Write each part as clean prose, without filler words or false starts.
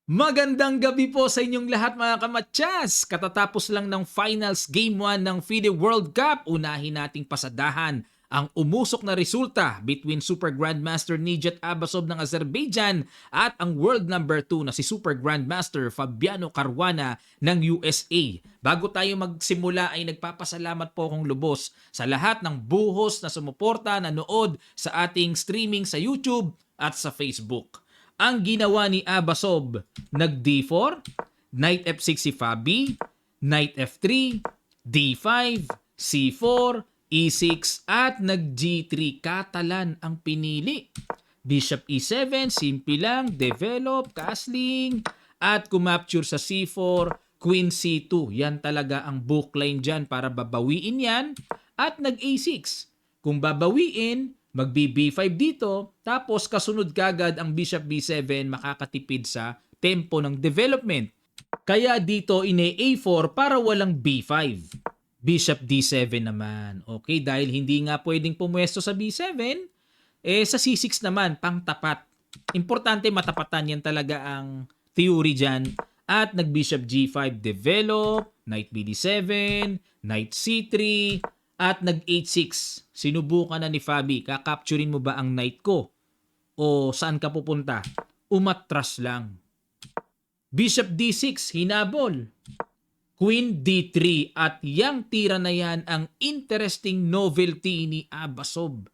Magandang gabi po sa inyong lahat mga kamatsas! Katatapos lang ng finals Game 1 ng FIDE World Cup, unahin nating pasadahan ang umusok na resulta between Super Grandmaster Nijat Abasov ng Azerbaijan at ang world number 2 na si Super Grandmaster Fabiano Caruana ng USA. Bago tayo magsimula ay nagpapasalamat po akong lubos sa lahat ng buhos na sumuporta, nanood sa ating streaming sa YouTube at sa Facebook. Ang ginawa ni Abasov, nag D4, Knight F6 si Fabi, Knight F3, D5, C4, E6 at nag G3. Catalan ang pinili. Bishop E7, simple lang, develop, castling, at kumapture sa C4, Queen C2. Yan talaga ang bookline dyan para babawiin yan. At nag A6. Kung babawiin, mag-B5 dito, tapos kasunod kagad ang Bishop B7 makakatipid sa tempo ng development. Kaya dito ine-A4 para walang B5. Bishop D7 naman. Okay, dahil hindi nga pwedeng pumwesto sa B7, sa C6 naman, pang tapat. Importante matapatan yan talaga ang theory dyan. At nag-Bishop G5 develop, Knight BD7, Knight C3, at nag-H6. Sinubukan na ni Fabi, kakapturin mo ba ang knight ko? O saan ka pupunta? Umatras lang. Bishop D6, hinabol. Queen D3 at yang tira na yan ang interesting novelty ni Abasov.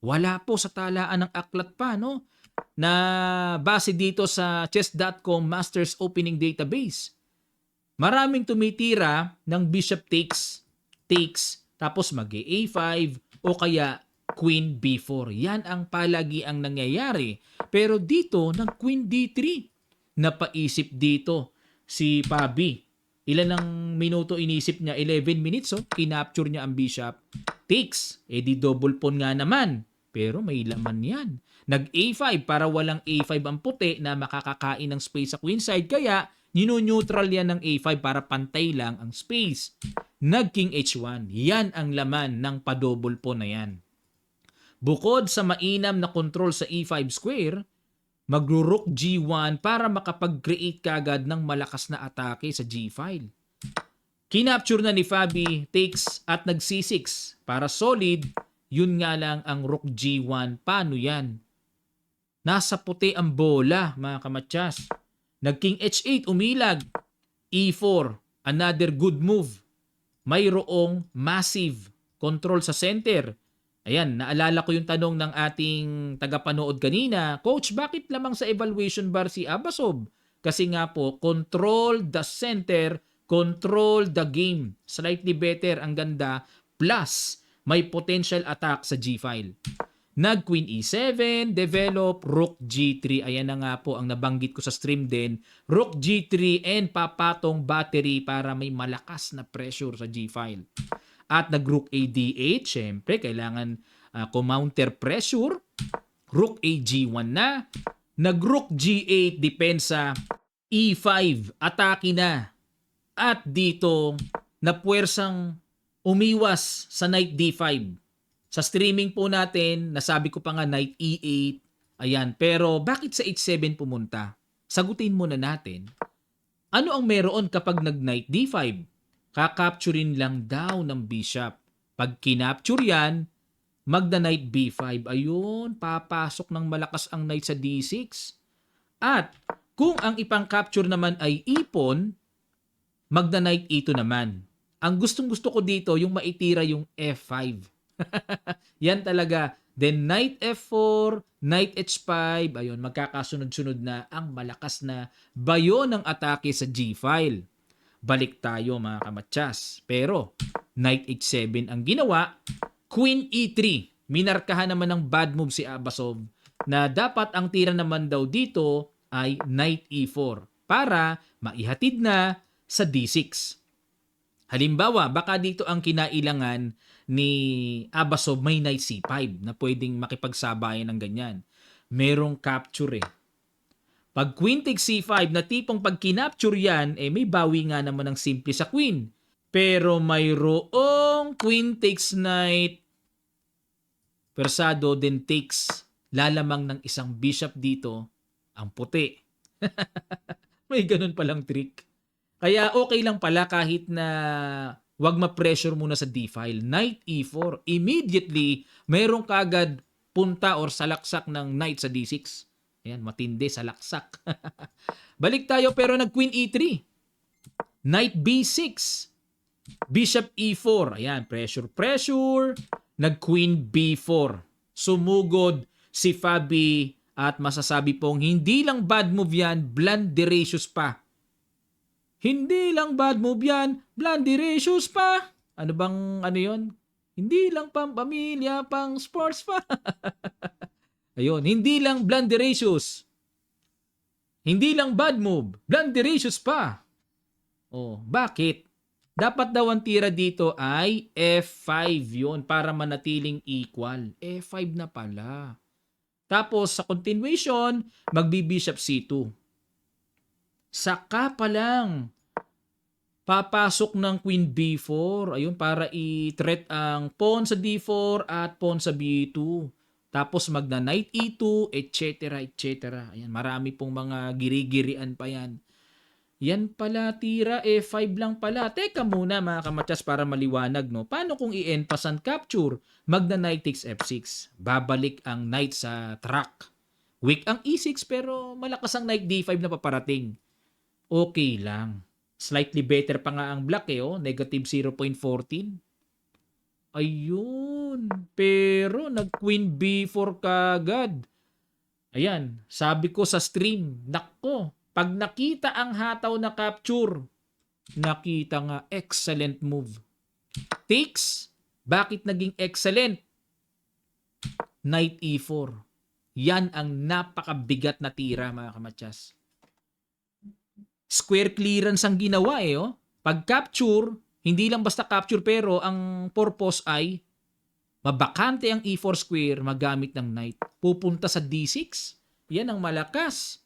Wala po sa talaan ng aklat pa, no? Na base dito sa chess.com Masters Opening Database. Maraming tumitira ng bishop takes, tapos mag-A5 o kaya Queen B4. Yan ang palagi ang nangyayari. Pero dito, nag-Queen D3. Napaisip dito si Fabi. Ilan ang minuto inisip niya? 11 minutes. Oh. Kinapture niya ang bishop. Takes. Di double pawn nga naman. Pero may laman yan. Nag-A5 para walang A5 ang puti na makakakain ng space sa queen side. Kaya, nino-neutral yan ng A5 para pantay lang ang space. Nag-King H1. Yan ang laman ng pa-double pawn na yan. Bukod sa mainam na control sa E5 square, magro-rook G1 para makapag-create kagad ng malakas na atake sa G-file. Kinapture na ni Fabi, takes at nag-C6 para solid. Yun nga lang ang rook G1. Paano yan? Nasa puti ang bola, mga kamatsas. Nag-King H8, umilag. E4, another good move. Mayroong massive control sa center. Ayan, naalala ko yung tanong ng ating tagapanood kanina, Coach, bakit lamang sa evaluation bar si Abasov? Kasi nga po, control the center, control the game. Slightly better, ang ganda. Plus, may potential attack sa G-file. Nag-Queen E7, develop, Rook G3. Ayan na nga po ang nabanggit ko sa stream din. Rook G3 and papatong battery para may malakas na pressure sa G-file. At nag-Rook A D8, syempre kailangan counter pressure. Rook A G1 na. Nag-Rook G8, depensa. E5, atake na. At dito, napuwersang umiwas sa Knight D5. Sa streaming po natin, nasabi ko pa nga Knight E8. Ayan, pero bakit sa H7 pumunta? Sagutin muna natin. Ano ang meron kapag nag-Knight D5? Kakapturin lang daw ng bishop. Pag kinapture yan, magda-Knight B5. Ayun, papasok ng malakas ang Knight sa D6. At kung ang ipang-capture naman ay ipon, magda-Knight E2 naman. Ang gustong-gusto ko dito, yung maitira yung F5. Yan talaga. Then Knight F4, Knight H5, ayun, magkakasunod-sunod na ang malakas na bayo ng atake sa G-file. Balik tayo mga kamatsas. Pero Knight H7 ang ginawa, Queen E3. Minarkahan naman ng bad move si Abasov na dapat ang tira naman daw dito ay Knight E4 para maihatid na sa D6. Halimbawa, baka dito ang kinailangan ni Abasov may Knight C5 na pwedeng makipagsabayan ng ganyan. Merong capture eh. Pag Queen takes C5 na tipong pag kinapture yan, may bawi nga naman ng simple sa Queen. Pero mayroong Queen takes Knight, persado then takes, lalamang ng isang bishop dito, ang puti. May ganun palang trick. Kaya okay lang pala kahit na wag ma-pressure muna sa D-file. Knight E4. Immediately, meron kagad punta or salaksak ng knight sa D6. Ayan, matindi, salaksak. Balik tayo pero nag-Queen E3. Knight B6. Bishop E4. Ayan, pressure. Nag-Queen B4. Sumugod si Fabi at masasabi pong hindi lang bad move yan, blanderacious pa. Hindi lang bad move yan, blanderacious pa. Ano bang ano yon? Hindi lang pang pamilya, pang sports pa. Ayun, hindi lang blanderacious. Hindi lang bad move, blanderacious pa. Oh, bakit? Dapat daw ang tira dito ay F5 yon para manatiling equal. F5 na pala. Tapos sa continuation, magbi-bishop C2. Saka pa lang papasok ng Queen B4. Ayun, para i-threat ang pawn sa D4 at pawn sa B2. Tapos magna Knight E2, etc. Ayan, marami pong mga giri-girian pa yan. Yan pala, tira, F5 lang pala. Teka muna mga kamatyas para maliwanag, no? Paano kung i-end pass and capture? Magna Knight takes F6. Babalik ang Knight sa track. Weak ang E6 pero malakas ang Knight D5 na paparating. Okay lang. Slightly better pa nga ang black oh. Negative 0.14. Ayun. Pero nag-Queen B4 kagad. Ayan. Sabi ko sa stream, nako. Pag nakita ang hataw na capture, nakita nga excellent move. Takes, bakit naging excellent? Knight E4. Yan ang napakabigat na tira mga kamatyas. Square clearance ang ginawa oh. Pag capture, hindi lang basta capture pero ang purpose ay mabakante ang E4 square magamit ng knight. Pupunta sa D6. Yan ang malakas.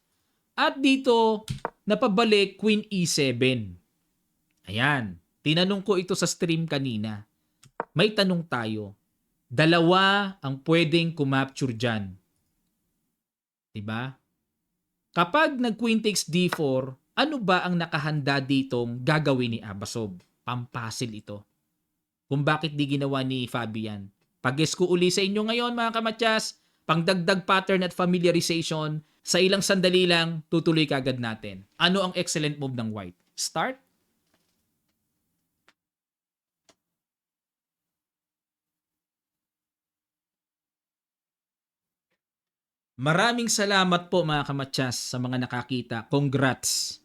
At dito, napabalik Queen E7. Ayan. Tinanong ko ito sa stream kanina. May tanong tayo. Dalawa ang pwedeng kumapture dyan. Diba? Kapag nag-Queen takes D4, ano ba ang nakahanda ditong gagawin ni Abasov? Pampasil ito. Kung bakit di ginawa ni Fabian. Pag-guess ko uli sa inyo ngayon mga kamatyas, pangdagdag pattern at familiarization, sa ilang sandali lang, tutuloy kagad natin. Ano ang excellent move ng white? Start. Maraming salamat po mga kamatyas sa mga nakakita. Congrats.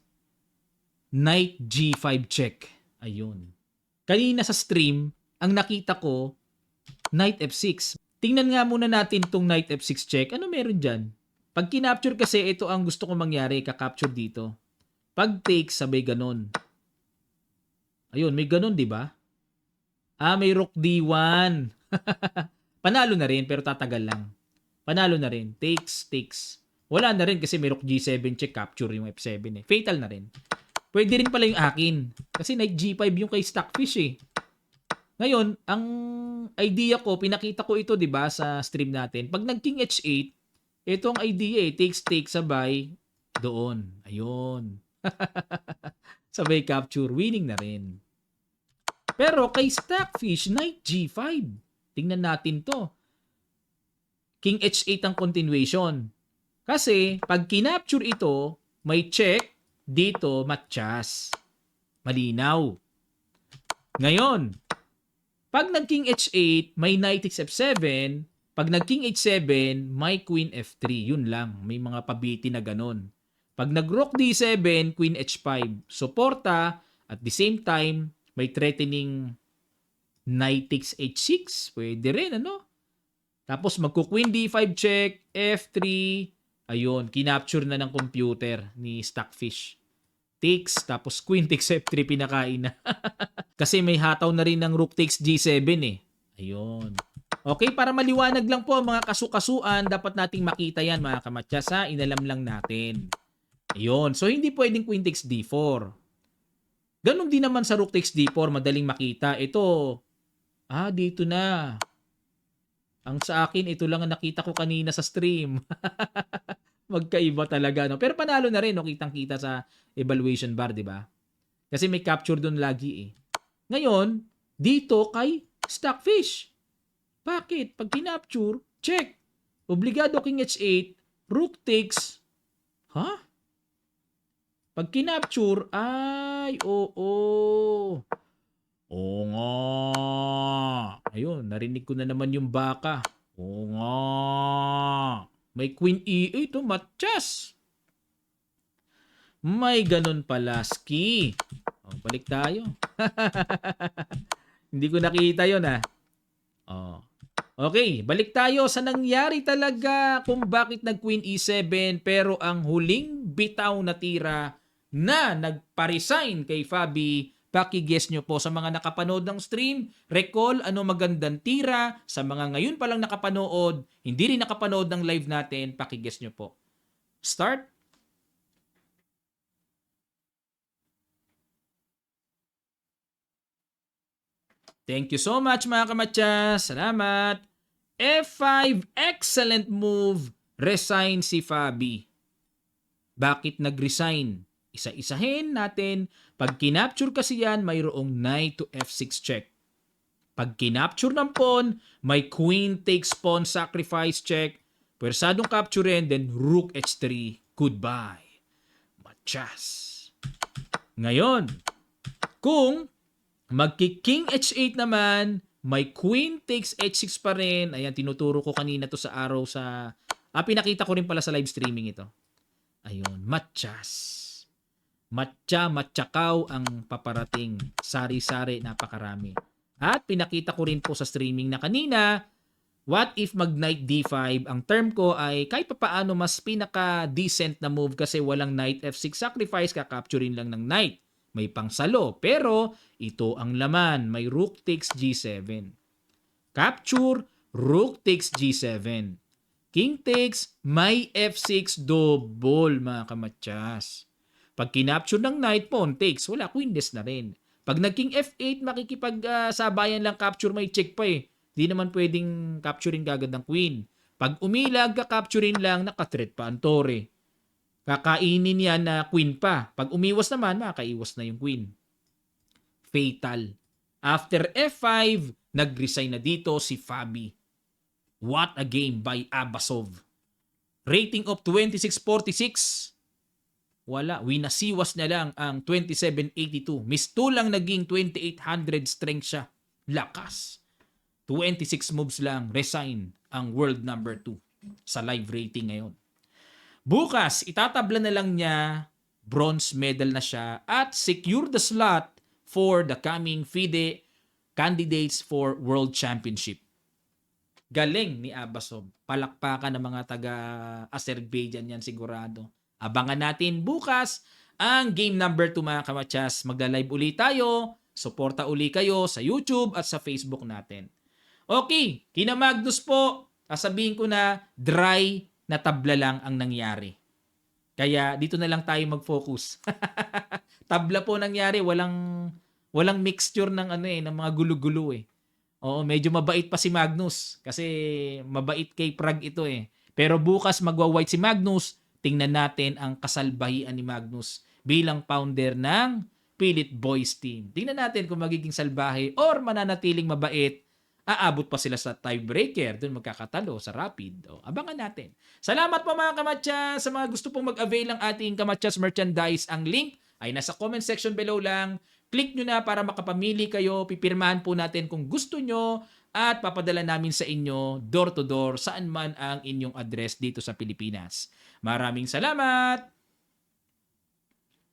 Knight G5 check. Ayun. Kanina sa stream, ang nakita ko, Knight F6. Tingnan nga muna natin tong Knight F6 check. Ano meron dyan? Pag kinapture kasi, ito ang gusto ko mangyari, kakapture dito. Pag take, sabay ganon. Ayun, may ganon, di ba? May rook D1. Panalo na rin, pero tatagal lang. Panalo na rin. Takes. Wala na rin kasi may rook G7 check, capture yung F7 eh. Fatal na rin. Pwede rin pala yung akin. Kasi Knight G5 yung kay Stockfish eh. Ngayon, ang idea ko, pinakita ko ito, di ba, sa stream natin. Pag nag-King H8, ito ang idea eh. Take, sabay. Doon. Ayun. Sabay capture. Winning na rin. Pero kay Stockfish, Knight G5. Tingnan natin to. King H8 ang continuation. Kasi, pag kinapture ito, may check. Dito, matchas. Malinaw. Ngayon, pag nag-King H8, may Knight takes F7. Pag nag-King H7, may Queen F3. Yun lang. May mga pabiti na ganun. Pag nag-Rook D7, Queen H5. Suporta. At the same time, may threatening Knight takes H6. Pwede rin, ano? Tapos magku-Queen D5 check. F3. Ayun, kinapture na ng computer ni Stockfish. Takes, tapos Queen takes F3 pinakain na. Kasi may hataw na rin ng Rook takes G7 eh. Ayun. Okay, para maliwanag lang po mga kasukasuan, dapat nating makita yan mga kamatyas ha. Inalam lang natin. Ayun. So, hindi pwedeng Queen takes D4. Ganon din naman sa Rook takes D4, madaling makita. Ito, dito na. Ang sa akin, ito lang ang nakita ko kanina sa stream. Magkaiba talaga, no? Pero panalo na rin, no? Kitang-kita sa evaluation bar, di ba? Kasi may capture doon lagi eh. Ngayon, dito kay Stockfish. Bakit? Pag kinapture, check. Obligado King H8, Rook takes. Ha? Pag kinapture, ay, oo. Oo nga. Ayun, narinig ko na naman yung baka. Oo nga. May Queen E8, oh, matchas. May ganun pala, ski. Oh, balik tayo. Hindi ko nakita yun, ah. Oh. Okay, balik tayo sa nangyari talaga kung bakit nag-Queen E7 pero ang huling bitaw na tira na nagpa-resign kay Fabi, paki-guess nyo po sa mga nakapanood ng stream, recall ano magandang tira, sa mga ngayon palang nakapanood, hindi rin nakapanood ng live natin, paki-guess nyo po. Start. Thank you so much mga kamatsas. Salamat. F5, excellent move. Resign si Fabi. Bakit nag-resign? Isa-isahin natin. Pag kinapture kasi yan, mayroong knight to F6 check. Pag kinapture ng pawn, may queen takes pawn sacrifice check. Pwersadong capturein, then rook H3. Goodbye. Machas. Ngayon, kung magki-king H8 naman, may queen takes H6 pa rin. Ayan, tinuturo ko kanina to sa araw sa... pinakita ko rin pala sa live streaming ito. Ayun, matchas. Matchakaw ang paparating. Sari-sari, napakarami. At pinakita ko rin po sa streaming na kanina, what if mag-knight D5? Ang term ko ay kahit papaano mas pinaka-decent na move kasi walang knight F6 sacrifice, kakapturin lang ng knight. May pangsalo. Pero ito ang laman. May rook takes G7. Capture, rook takes G7. King takes, may F6 double mga kamatsas. Pag kinapture ng knight, pawn takes, wala, queenless na rin. Pag nag-king F8, makikipag-sabayan lang capture, may check pa eh. Di naman pwedeng capturein kagad ng queen. Pag umilag, ka-capturein lang, naka-threat pa ang tore. Kakainin yan na queen pa. Pag umiwas naman, makakaiwas na yung queen. Fatal. After F5, nag-resign na dito si Fabi. What a game by Abasov. Rating of 2646. Wala. Winasiwas na lang ang 2782. Miss 2 lang naging 2800 strength siya. Lakas. 26 moves lang. Resign ang world number 2 sa live rating ngayon. Bukas, itatabla na lang niya, bronze medal na siya, at secure the slot for the coming FIDE candidates for World Championship. Galing ni Abasov. Palakpakan ng mga taga-Azerbaijan yan sigurado. Abangan natin bukas ang game number 2 mga kamatsas. Magla-live uli tayo. Suporta uli kayo sa YouTube at sa Facebook natin. Okay, kina Magnus po, sasabihin ko na dry na tabla lang ang nangyari. Kaya dito na lang tayo mag-focus. Tabla po nangyari, walang mixture ng ng mga gulo-gulo eh. Oo, medyo mabait pa si Magnus kasi mabait kay Prague ito eh. Pero bukas magwa-white si Magnus, tingnan natin ang kasalbahian ni Magnus bilang founder ng Pilit Boys Team. Tingnan natin kung magiging salbahe or mananatiling mabait. Aabot pa sila sa tiebreaker, doon magkakatalo sa rapid. O, abangan natin. Salamat po mga kamatsas. Sa mga gusto pong mag-avail ng ating kamatsas merchandise, ang link ay nasa comment section below lang. Click nyo na para makapamili kayo. Pipirmahan po natin kung gusto nyo at papadala namin sa inyo door to door saan man ang inyong address dito sa Pilipinas. Maraming salamat!